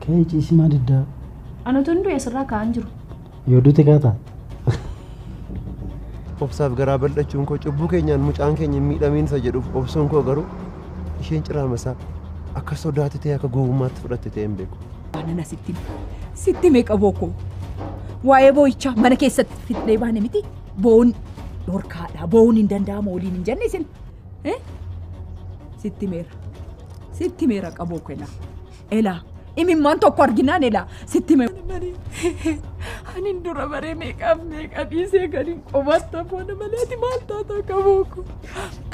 Kee ciisima diddaa. Ana tundu yasirraa kaan jiru. Yoo duute kaata. Obsaaf garaa bal'achuun koo cubbuu keenyaan mucaan keenya miidhamiin isa jedhuuf obsoon koo garuu isheen ciraama isaa akka sodaate ta'e akka gowwummaatti fudhatte ta'e hin beeku. Anana sitti meeqa booko. Waa'ee boo'ichaa mana keessatti fidnee baane miti. Boon dhorkaadha. Boon hin danda'amu waliin hin jenne isin. Sitti meera qaboo kenna. Elaa imimmaan tokko arginaan elaa sitti meera. Ani dura baree meeqa dhiisee gadi qomatta foona maleeti maal taata qabooko.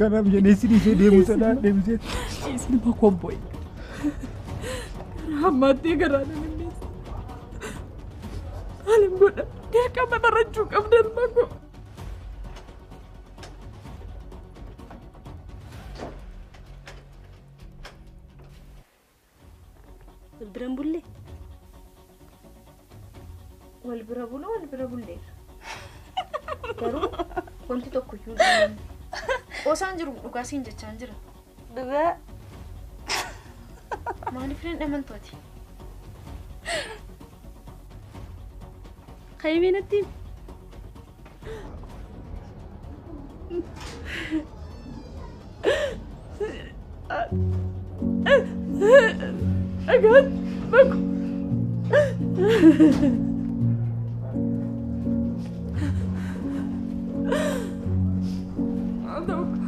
Kanaaf jennee sidiisee deemuu sanaan deemsee. Isin bakkoon boo'i. Hammattee garaan inni. Haalim godha. Deeqama barachuu qabdan bakko. Walbira bulle. Walbira bulle. Garuu wanti tokko iyyuu hin qoosaan jiru dhugaasiin jechaan jira. Dhugaa. Maaliif hin amantooti? Khayminatti. Agan, bago. Adauka.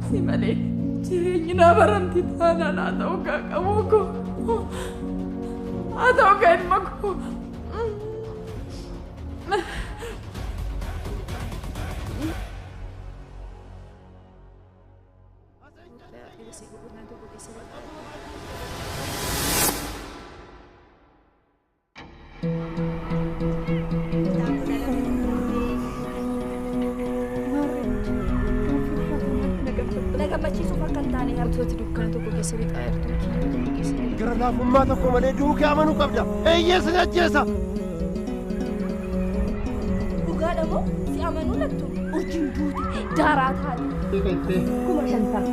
Si malee jireenyi na baramti taanaan adauka qabuuko. Adauka ilma koo. Gara laafummaa tokko malee duukee amanuu qabda. Eeyyeessi ajjeesa. Dhugaadha moo si amanuu lattu? Urjiin duuti daaraa taate. Kuma shantaa.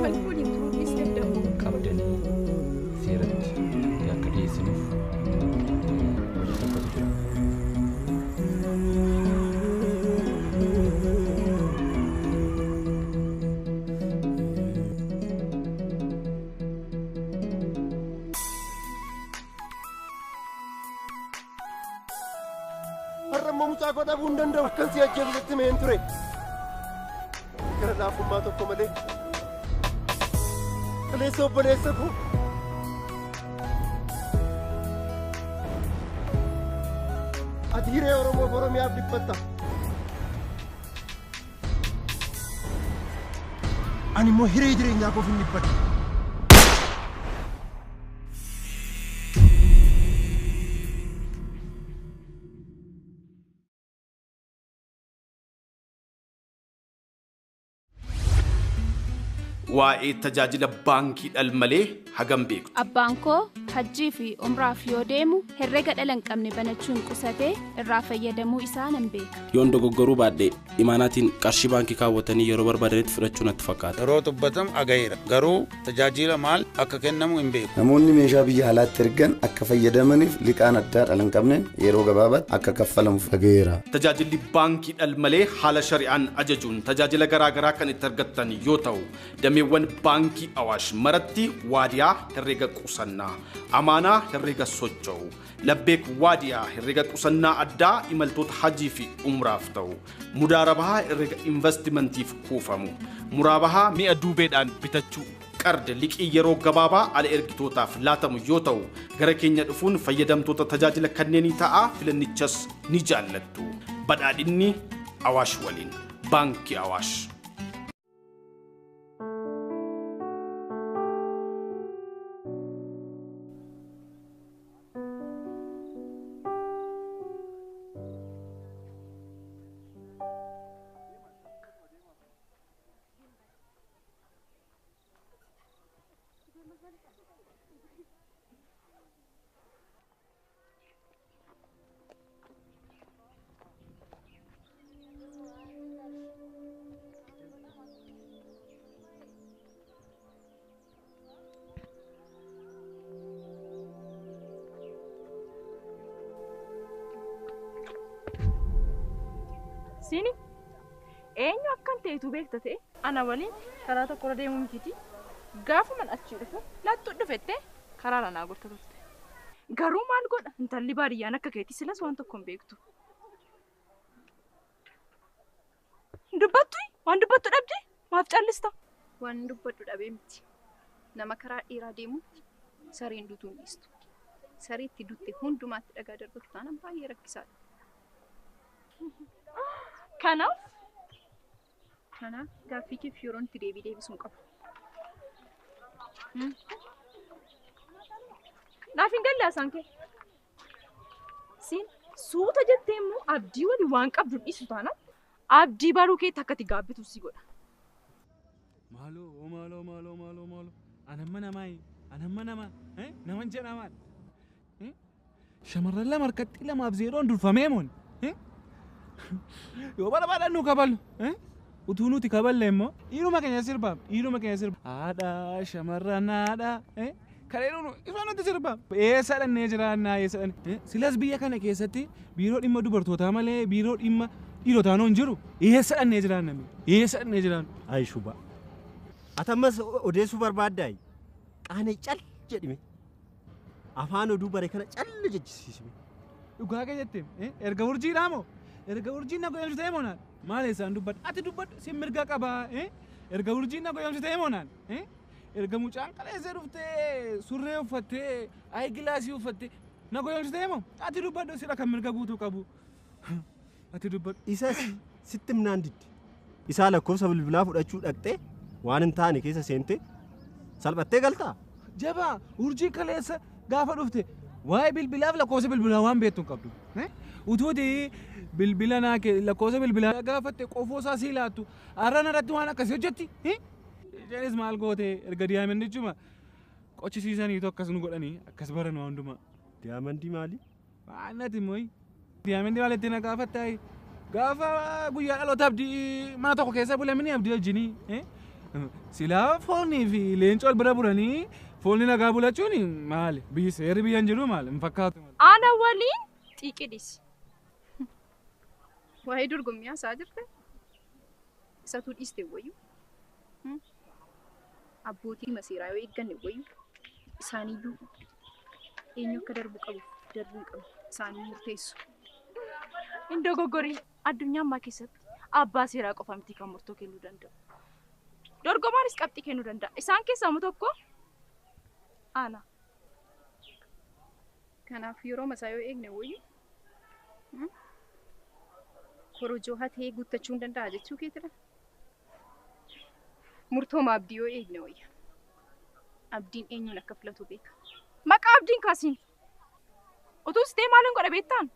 Maal godhin turuunis danda'u. Qabdanii seeratti akka dhiyeessinuuf akkatu jira. Mucaa godhabuu hin danda'u akkan si ajjeesutti meen ture. Gara laafummaa tokko malee qaleessa obboleessa koo. Ati hiree Oromoof Oromiyaaf dhiphatta. Ani immoo hiree jireenyaa koof hin dhiphadhu. waa'ee tajaajila baankii dhalmalee hagam beektu. Abbaan koo hajjii fi umraaf yoo deemu herrega dhala hin qabne banachuun qusatee irraa fayyadamuu isaa nan beeka. Yoon dogoggoruu baadhee imaanaatiin qarshii baankii kaawwatanii yeroo barbaadanitti fudhachuu natti fakkaata. Yeroo dubbatam agayeera garuu tajaajila maal akka kennamu hin beeku. Namoonni meeshaa biyya alaatti ergan akka fayyadamaniif liqaan addaa dhala hin qabneen yeroo gabaabaatti akka kaffalamuuf agayeera. Tajaajilli baankii dhalmalee haala shari'aan ajajuun tajaajila garaagaraa kan itti argattan yoo ta'u dameewwan baankii Awaash maratti waadiyaa herrega qusannaa amaanaa herrega socho'u labbeek waadiyaa herrega qusannaa addaa imaltoota hajii fi umraaf ta'u mudaarabahaa herrega investimentiif kuufamu muraabahaa mi'a duubeedhaan bitachuu qarde liqii yeroo gabaabaa ala ergitootaaf laatamu yoo ta'u gara keenya dhufuun fayyadamtoota tajaajila kanneenii ta'aa filannichas ni jaallattu badhaadhinni Awaash waliin baankii Awaash. Sini eenyu akkan ta'etu beekta ta'e ana waliin karaa tokko irra deemuu miti. Gaafuman achi dhufu lattu dhufette karaa lanaa gorta turte. Garuu maal godha intalli baadiyyaan akka keetii silas waan tokko hin beektu. Dubbattu waan dubbattu dhabde maaf callista? Waan dubbadhu dhabee miti. Nama karaa dheeraa deemutti sareen duutuu hin dhiistu. Sareetti dutte hundumaatti dhagaa darbatu taanaan baay'ee rakkisaadha. Kanaaf gaaffii keef yeroon itti deebisuun qabu. Naaf hin galle asaan kee. Siin suuta jettee immoo abdii wali waan qabdu dhiisu taana abdii baruu keetti akkati gaabbitu si godha. Maaloo. Anamma namaa. Naman jedhamaan. Shamarran lama harkatti lamaaf zeeroon durfamee moon. Yoo barbaadan nu kabalu. Utuu nuti kaballe immoo dhiiruma keenya sirbaaf. Haadha shamarran haadha. Kareeruun ifaan nuti sirbaaf. Eessa dhannee jiraannaa eessa dhannee. Silas biyya kana keessatti biiroo dhimma dubartootaa malee biiroo dhimma dhiirotaa hin jiru. Eessa dhannee jiraanna. Ayishuba. Atammas odeessuu barbaaddaa qaana cal jedhime. Afaan oduu bare kana calli jechisiisime. Dhugaa kee jettee erga urjiidhaa moo? Erga urjiin na goyoomsu ta'e moonaan? Maal eessaan dubbadhu? Ati dubbadhu sin mirga qabaa. Erga urjiin na goyoomsu ta'e moonaan? Erga mucaan qaleessee dhuftee surree uffattee ayi gilaasii uffattee na goyoomsu ta'e moo? Ati dubbadhu sira kan mirga guutuu qabu. Ati dubbadhu. Isas sitti himnaan diddi. Isaa lakkoofsa bilbilaa fudhachuu dhaqxee waan hin taane keessa seentee salphattee galtaa? Jabaa urjii kaleessa gaafa dhufte waa'ee bilbilaaf lakkoofsa bilbilaa waan beektu hin qabdu. Utuuti bilbila naa lakkoofsa bilbilaa gaafatte qofoo isaa sii laattu arraan irratti waan akkasii hojjetti. Isheenis maal goote erga diyaamandichuma qochisiisaniitu akkas nu godhanii akkas baran waa hundumaa. Diyaamandii maali? Waannati mooyi. Diyaamandii maal itti na gaafatta gaafa guyyaa dhaloota abdii mana tokko keessa bulamini abdii wajjinii. Silaa foonnii fi leencoo bira buranii foonni nagaa bulachuun maali? Biyyi seerri biyyan jiru maali? Hin fakkaatu. Ana waliin xiiqidhis. Waa'ee dorgommii haasaa jirte? Isatu dhiiste wayyuu. Abbootii maseeraa yoo eegganne wayyuu isaaniiyyuu eenyu akka darbu qabu darbuu qabu isaanii murteessu. Iddoo goggorii addunyaa ammaa keessatti abbaa seeraa qofa miti kan murtoo kennuu danda'u. Dorgomaanis qabxii kennuu danda'a. Isaan keessaa tokko ana. Kanaaf yeroo masaa yoo eegne wayyuu korojoo hatee guuttachuu hin danda'a jechuu keetira. Murtooma abdii yoo eegne wayya. Abdiin eenyuun akka filatu beeka. Maqaa abdiin kaasiin. Utuus ta'e maaliin godha beektaan?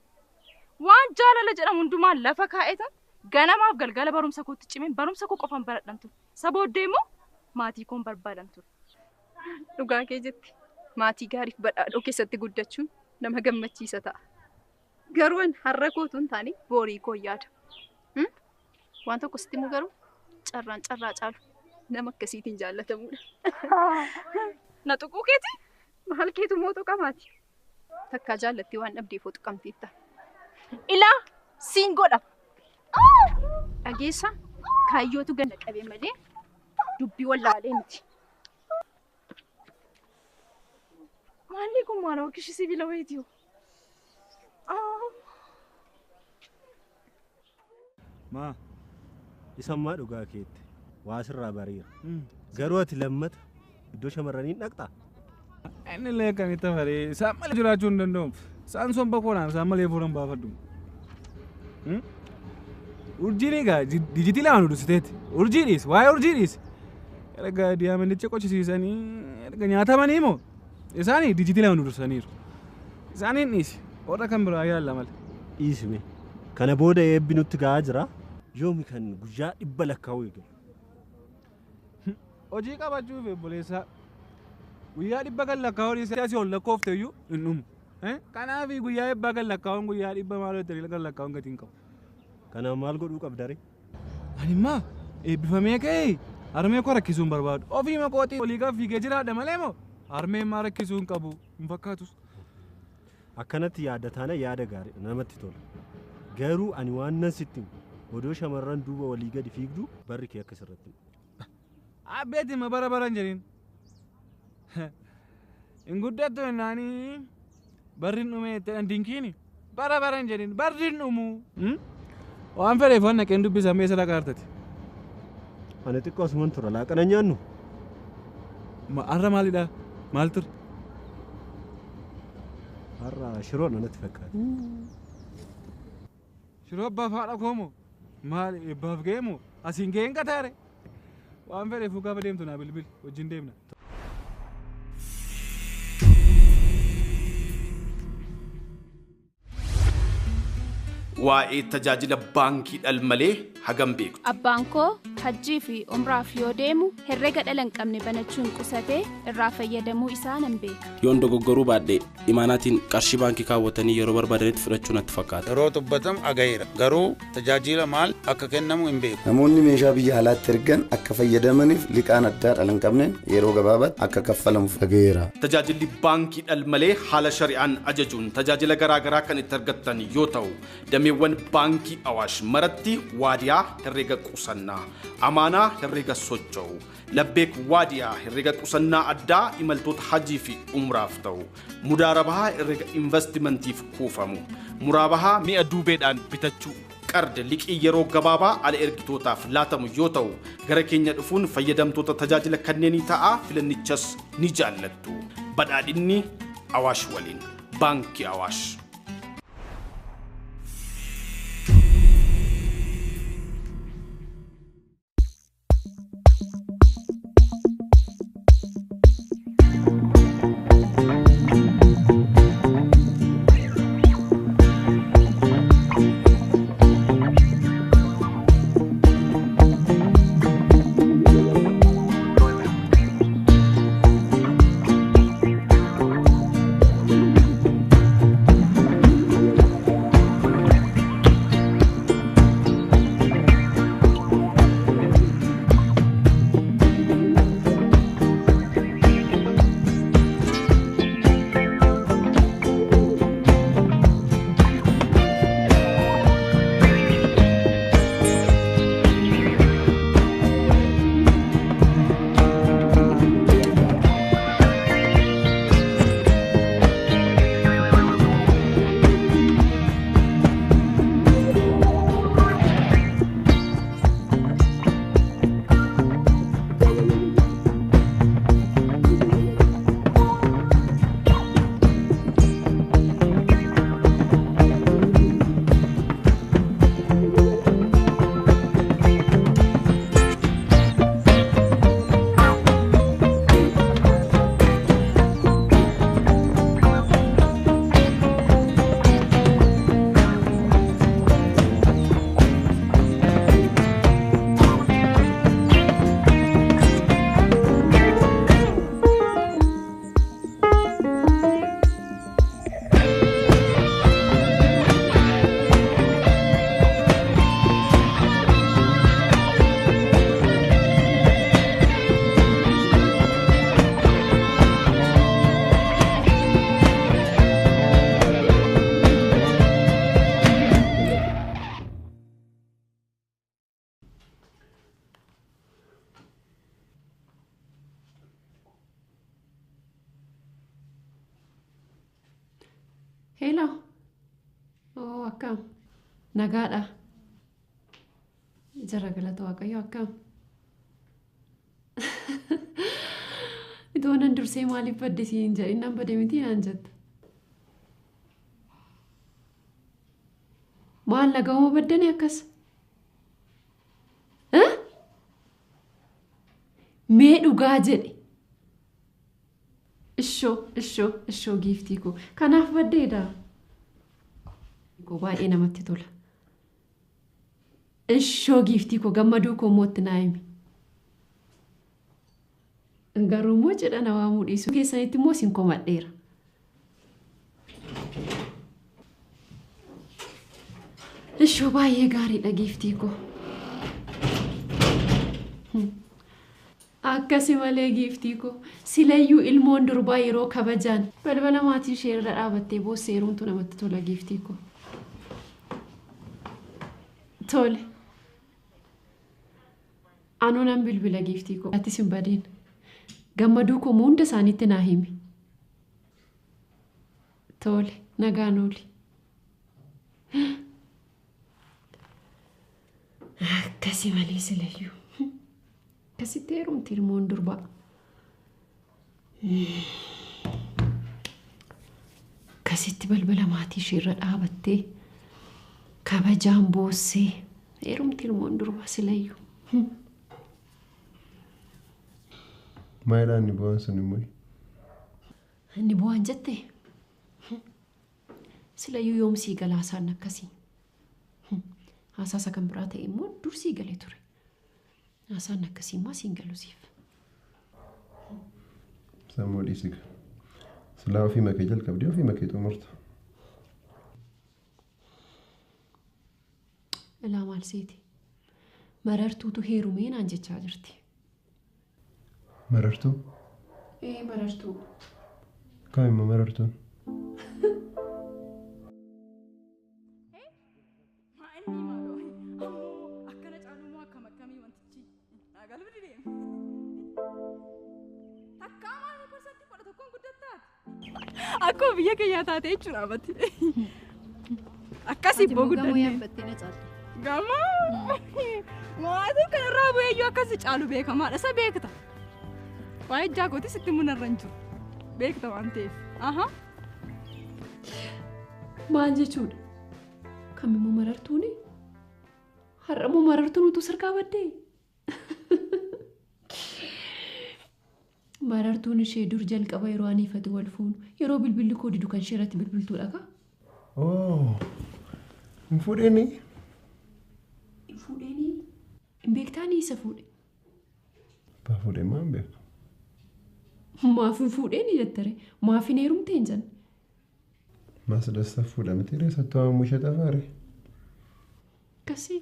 Waan jaalala jedhamu hundumaa lafa kaa'etan ganamaaf galgala barumsa kootti cimeen barumsa koo qofaan baradhan ture. Sabooddee immoo maatii koon barbaadan ture. Dhugaa kee jetti. Maatii gaariif badhaadhoo keessatti guddachuun nama gammachiisa ta'a. Garuu har'a kootu hin taane boorii koo yaada. Waan tokko sitti immoo garuu carraan carraa caalu nama akkasiitiin jaallatamuudha. Na tuquu keeti? Maal keetu moo tuqamaati? Takkaa jaallatti waan dhabdeef tuqamteetta. Ilaa siin godha. Dhageessa kaayyootu ganda qabee malee dubbii wallaalee miti. Maalli kun maal warqishii sibiila wayiitiyo? Maa isammaa dhugaa keetti waa sirraa bariira. Garuu ati lammata iddoo shamarranii dhaqxaa? Inni illee akkamitti baree isaan malee jiraachuu hin danda'u. Isaan somba koonaan isaan malee fuudhan baafadhu. Urjiin egaa dijitii lamaan udusiteeti. Urjiidhis waa'ee urjiidhis. Erga diyaamandicha qochisiisanii erga nyaatamanii moo isaanii dijitii lamaan udusaniiru. Isaaniin dhiisi warra kan biraa yaalla malee. Dhiisime. Kana booda eebbi nutti ga'aa jira. Yoomi kan guyyaa 100 lakkaa'uu eegalu. Hojii qabachuuf obboleessaa guyyaa 100 kan lakkaa'uu dhiisee asii ol lakkoofte iyyuu hin dhumu. Kanaaf guyyaa 100 kan lakkaa'uun guyyaa 100 maal ta'e kan lakkaa'uun gatiin qabu. Kanaaf maal godhuu qabda ree? Ani immoo eebbifamee ka'ee harmee koo rakkisuu hin barbaadu. Ofii makootii olii gaafa fiigee jiraadha malee moo harmee maa rakkisuu hin qabu hin fakkaatus. Akkanatti yaada taana yaada gaariidha namatti tola. Garuu ani waan nan sitti odoo shamarran duuba walii gadi fiigdu barri kee akka sirratti. Abbeeti ma bara baran jedhin. In guddattu naanii barrin dhume itti dinkiini bara baran jedhin barrin dhumu. Waan fedheef waan naqeen dubbisa meeshaa dhaqaartati. Ani xiqqoo asuman tura laaqana nyaannu. Har'a maalidha? Maal ture? Har'a shiroon anatti fakkaata. Shiroo abbaaf haadha koomoo? Maal abbaaf ga'eemoo? Asiin ga'een qataare? Waan fedheefuu gaafa deemtu naa bilbil wajjin deemna. Waa'ee tajaajila baankii dhalmalee hagam beektu. Abbaan koo hajjii fi umraaf yoo deemu herrega dhala hin qabne banachuun qusatee irraa fayyadamuu isaa nan beeka. Yoon dogoggoruu baadhee imaanaatiin qarshii baankii kaawwatanii yeroo barbaadanitti fudhachuu natti fakkaata. Yeroo dubbatam agayeera. Garuu tajaajila maal akka kennamu hin beeku. Namoonni meeshaa biyya alaatti ergan akka fayyadamaniif liqaan addaa dhala hin qabneen yeroo gabaabaatti akka kaffalamuuf agayeera. Tajaajilli baankii dhalmalee haala shari'aan ajajuun tajaajila garaagaraa kan itti argattan yoo ta'u dameewwan baankii awaash maratti waadiyaa herrega qusannaa amaanaa herrega socho'u labbeek waadiyaa herrega qusannaa addaa imaltoota hajii fi umraaf ta'u mudaarabahaa herrega investimentiif kuufamu muraabahaa mi'a duubeedhaan bitachuu qarda liqii yeroo gabaabaa ala ergitootaaf laatamu yoo ta'u gara keenya dhufuun fayyadamtoota tajaajila kanneenii ta'aa filannichas ni jaallattu badhaadhinni awaash waliin baankii awaash. Hello. Oh, akkam. Nagaadha. Jara galata Waaqayyo akkam. Itoo nan dursee maaliif badde siin jedhe nan badde miti naan jette. Maal nagauma baddani akkas? Mee dhugaa jedhe. Ishoo giiftii koo kanaaf baddeedha. Koo baay'ee namatti tola. Ishoo giiftii koo gammaduu koo mootti naa himi. Garuu immoo cidha na waamuu dhiisuu keessanitti immoo sin komadheera. Ishoo baay'ee gaariidha giiftii koo. Akkasi malee giiftii koo silayyuu ilmoon durbaa yeroo kabajaan balbala maatii ishee irra dhaabattee boosseeruuntu namatti tola giiftii koo. Tole Anoonaan bilbila giiftii koo. Ati sin badeen. Gammaduu koo hunda isaaniitti naa himi. Tole nagaan ooli. Akkasii malee silayyuu. Akkasitti heerumti ilmoon durbaa. Akkasitti balbala maatii isheerra dhaabattee kabajaan boossee heerumti ilmoon durbaa silayyuu. Maayilaa inni bu'aan sun immoo? Inni bu'aan jettee? Silayyuu yoomsii galaasaan akkasii. Haasaasa kan biraa ta'e immoo dursii galee ture. Haasaan akkasii immoo siin galusiif. Sammuu dhiisiga. Silaa ofii makee jalqabdee ofii makee xumurta. Ilaa maal seeti? Marartuutu heerumee naan jechaa jirti. Marartuu? Marartuu. Kam immoo marartuun? Aku biyya keenya taate jechuudha abatti. Akkasii boo guddanne. Gamoo. Maatii kanarraa bu'ee iyyuu akkasii caalu beekamaadha. Isa beekta. Waa'ee jaagootis itti munarra hin jiru. Beekta waan ta'eef. Aha. Maal jechuudha? Kamimmoo marartuuni? Har'ammoo marartuun utuu sirkaa baddee? Marartuun ishee dur jalqaba yeroo aniifatu wal fuunu yeroo bilbilli koo didu kan ishee irratti bilbiltuudha ka? Hin fuudheenii? Hin fuudheenii? Hin beektaanii isa fuudhe? Baa fuudhee maan beeku? Maaf hin fuudheenii jettare? Maaf hin heerumtee hin janne? Maas dasta fuudhamtee reessattuu haamuu ishee xafaare? Akkasii.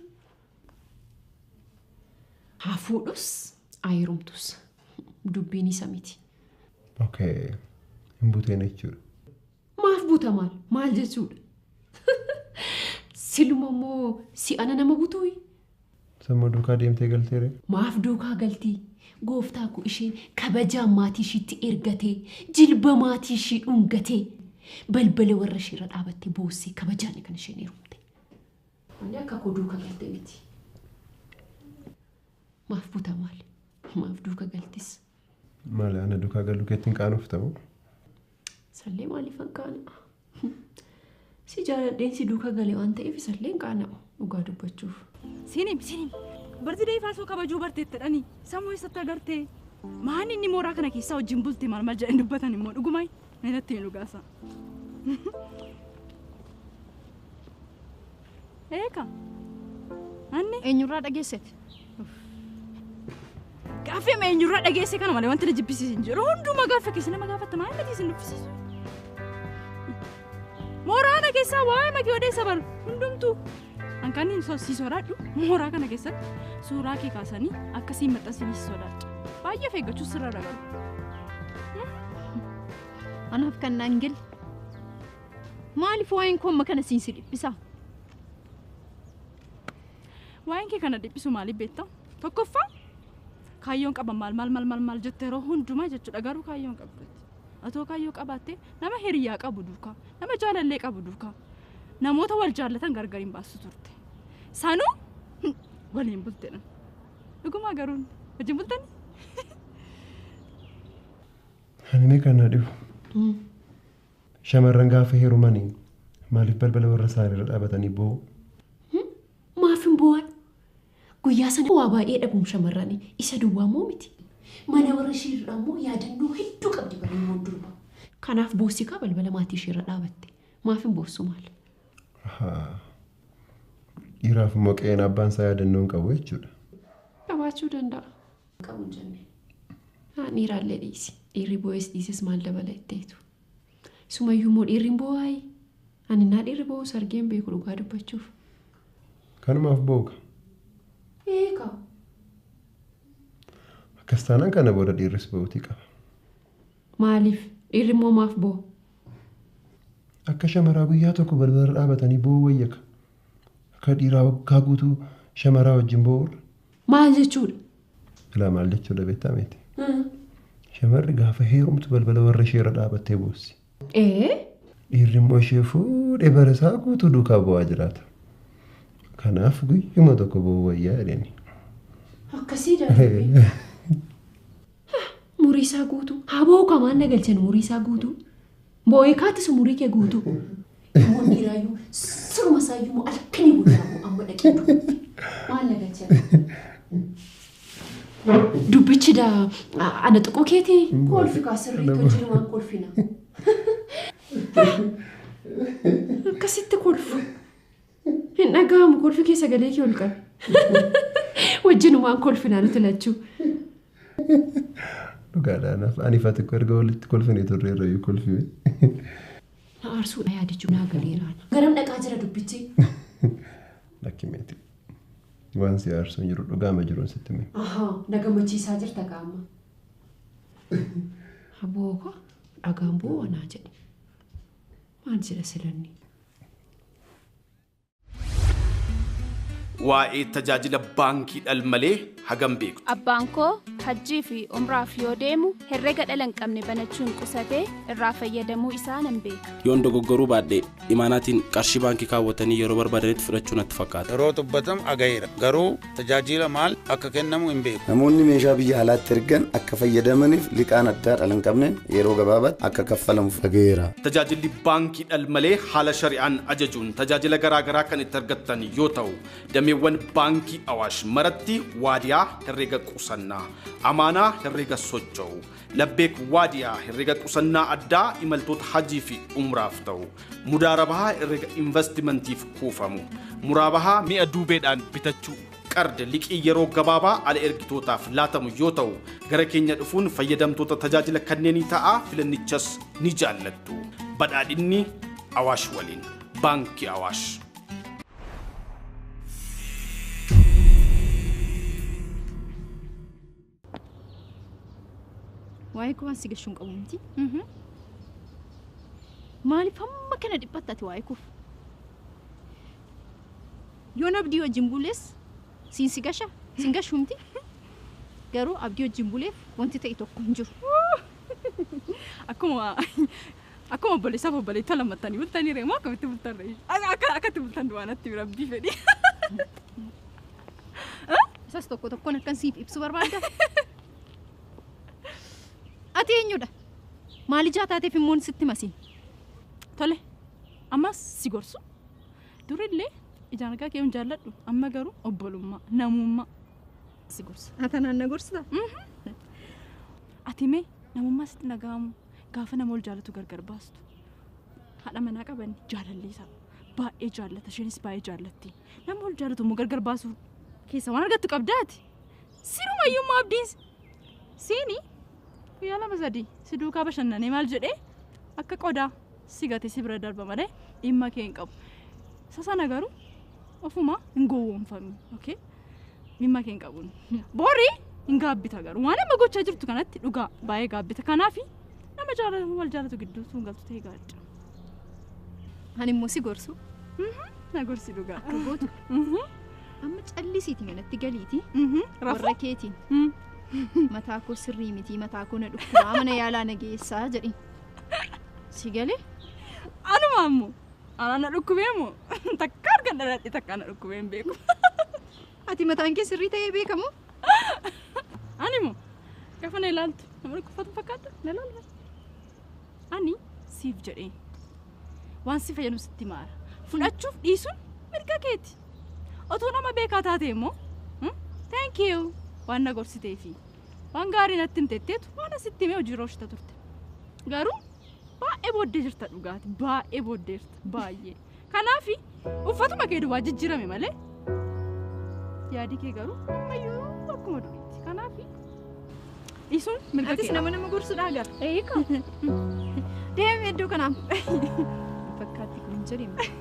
Haa fuudhus haa heerumtus. Dubbiin isa miti. Okay. Hin buteen jechuudha. Maaf buta maal? Maal jechuudha? Siluma immoo si ana nama butuuyi? Samma duukaa deemtee galteere? Maaf duukaa galtii? Gooftaa koo isheen kabajaan maatii ishiitti ergatee jilba maatii ishii dhungatee balbala warra isheerra dhaabattee boossee kabajaan kan isheen heerumte. Wanni akka koo duukaa galtee miti. Maaf buta maal? Maaf duukaa galtis? Maali ana duukaa galuu keetti hin qaanoftamu? Sallee maaliif hin qaana'u? Si jaaladheen si duukaa galee waan ta'eef sallee hin qaana'u dhugaa dubbachuuf. Sinim. Barti deefaasoo kabajuu barteettadhani. Sammuu eessatti agartee? Maani inni mooraa kana keessaa wajjin bulte maal jedhan dubbatan immoo dhugumay? Meelatti hin dhugaasa. Eeka. Anni? Eenyurraa dhageessete? Gaaffii eenyurraa dhageesse kana malee wanti na jibbisiisu hin jiru. Hunduma gaaffii keessa nama gaafatta maal mati isin dubbisiisu? Mooraa keessaa waa'ee makii odeessa baru hundumtuu. Ankaan hin si sodaadhu mooraa kana keessatti suuraa kee kaasanii akkasiin maxxansanii si sodaadhu. Baay'ee feeggachuu sirra dhagalu. Anaaf kan naan gil. Maaliif waa'een koo amma kana siin si dhiphisa? Waa'een kee kana dhiphisu maaliif beektaa? Tokkoffaa kaayyoon qaban maal jettee yeroo hundumaa jechuudha garuu kaayyoon qabdu. Atoo kaayyoo qabaattee nama hiriyaa qabu duukaa nama jaalallee qabu duukaa namoota wal jaallatan gargar hin baasu turte. Sanuu waliin bulteedha. Dhugumaa garuu wajjin bultanii? Ani kana dhibu. Shamarran gaafa heerumanii maaliif balbala warra isaaniirra dhaabatanii boo'u? Maaf hin boo'an? Guyyaa sana waa baay'ee dhabuun shamarranii isa duwwaa moo miti? Mana warra isheerraa immoo yaadannoo hedduu qabdi bareedoon durba. Kanaaf boosikaa balbala maatii isheerra dhaabatte. Maaf hin boossu maal? Dhiiraaf immoo qe'een abbaan isaa yaadannoo hin qabu jechuudha. Qabaachuu danda'a. Qabu hin jenne. Dhiiraallee dhiisi. Dhiirri boo'es dhiises maal dabala itteetu. Sumayyuu immoo dhiirri hin boo'aayi. Ani naa dhiirri boo'us argeen beeku dhugaa dubbachuuf. Kanumaaf booga. Eeka. Akkas taanaan kana booda dhiirris boo'uutii qaba. Maaliif? Dhiirri immoo maaf boo'a? Akka shamaraa guyyaa tokko balbala dhaabatanii boo'u wayyaka. Akka dhiiraa waggaa guutuu shamaraa wajjin boo'uudha. Maal jechuudha? Ilaa maal jechuudha beektaa miti. Shamarri gaafa heerumtu balbala warra isheerra dhaabattee boossi. Dhiirri immoo ishee fuudhee bara isaa guutuu duukaa bu'aa jiraata. Kanaaf guyyuma tokko boo'u wayyaa jedhani. Akkasii dha. Murii isaa guutuu. Haboo kamaan nagalchan murii isaa guutuu. Boo'ee kaattisu murii kee guutuu. Moon dhiiraayyuu siruma isaayyuu moo alkanii guddaa amma dhaqiidhu. Maal nagalchan? Dubbichi daa ana xiqqoo keetii kolfi kaasirriitti wajjin waan kolfina. Akkasitti kolfu. Hin dhaga'amu kolfi keessa galee kee ol qabe. Wajjin waan kolfinaa nuti lachuu. Dhugaadhaanaaf ani faati erga walitti kolfinee turreerra iyyuu kolfime. Na aarsuudha yaadachuu naa galeeraan. Garam dhaqaa jira dubbichi. Lakkimeeti. Waan si aarsuun jiru dhugaama jiruun sitti mee. Na gammachiisaa jirta qaama. Haboo ko dhagaan bu'uu anaa jedhe. Maal jedha silanni? Waa'ee tajaajila baankii dhalmalee hagam beektu. Abbaan koo hajjii fi umraaf yoo deemu herrega dhala hin qabne banachuun qusatee irraa fayyadamuu isaa nan beeka. Yoon dogoggoruu baadhee imaanaatiin qarshii baankii kaawwatanii yeroo barbaadanitti fudhachuu natti fakkaata. Yeroo dubbatamu agayeera. Garuu tajaajila maal akka kennamu hin beeku. Namoonni meeshaa biyya alaatti ergan akka fayyadamaniif liqaan addaa dhala hin qabneen yeroo gabaabaatti akka kaffalamuuf agayeera. Tajaajilli baankii dhalmalee haala shari'aan ajajuun tajaajila garaagaraa kan itti argattan yoo ta'u, dameewwan baankii Awaash maratti waadiyaa herrega qusannaa, amaanaa herrega socho'u, labbeek waadiyaa herrega qusannaa addaa imaltoota hajii fi umraaf ta'u, mudaarabahaa herrega investimentiif kuufamu, muraabahaa mi'a duubeedhaan bitachuu, qarde liqii yeroo gabaabaa ala ergitootaaf laatamu yoo ta'u, gara keenya dhufuun fayyadamtoota tajaajila kanneenii ta'aa filannichas ni jaallattu. Badhaadhinni Awaash waliin. Baankii Awaash. Waa'ee kubbaan si gashuun qabu miti. Maaliif hamma kana dhiphattati waa'ee kuuf? Yoon abdii wajjin bulees siin si gasha, siin gashuu miti. Garuu abdii wajjin buleef wanti ta'e tokko hin jiru. Akkuma obboleessaaf obboleettii lammattanii bultanii reemoo akkamitti bultan reeyi? Akkatti bultan du'aanatti rabbii fedhi. Isas tokko tokkoon akkan siif ibsu barbaadda. Ati eenyudha? Maali jaataateef immoo sitti masiin? Tole, ammas si gorsu. Durillee ijaan argaa kee hin jaalladhu. Amma garuu obbolummaa, namummaa si gorsa. Ata naan na gorsita? Ati mee namummaa sitti nagaamu gaafa nama ol jaallatu gargar baastu. Haadha manaa qaban jaalalleessa. Baay'ee jaallata, isheenis baay'ee jaallatti. Nama ol jaallatu immoo gargar baasuu keessa waan argattu qabdaati. Sirumayyummaa abdiin siinii. Yala bazadi si duukaa bashannanee maal jedhee akka qodaa si gate si bira darba malee dhimma kee hin qabu. Sasana garuu ofuma hin gowwoomfamne, okay? Dhimma kee hin qabu. Borii hin gaabbita garuu waan amma gochaa jirtu kanatti dhugaa baay'ee gaabbita. Kanaaf nama jaalatu wal jaalatu gidduu sun galtu ta'e gaadha. Ani immoo si gorsu. Na gorsi dhugaa. Akka gootu. Amma callisiiti kanatti galiiti. Warra keetiin. Mataa koo sirrii miti, mataa koo na dhukkubaa mana yaalaa na geessaa jedhi. Si galee? Anuma ammoo ana na dhukkubee moo takka argan dhaladhe takka na dhukkubee hin beeku. Ati mataan kee sirrii ta'ee beekamu? Ani moo gaafa na ilaaltu nama dhukkubfatu fakkaata na ilaala. Ani siif jedhee waan si fayyadu sitti maara. Fudhachuuf dhiisuun mirga keeti. Otoo nama beekaa taate immoo thank you. Waan na gorsitee fi waan gaarii natti himteetteetu waan asitti himee hojii rooshita turte. Garuu baay'ee booddee jirta dhugaati. Baay'ee booddee jirta baay'ee. Kanaaf uffatuma kee duwwaa jijjiirame malee yaadi kee garuu ammayyuu akkuma duriiti. Kanaaf dhiisuun mirga kee. Atis nama gorsuudhaa gara. Deemee iddoo kanaaf. Fakkaatti kun hin jedhine.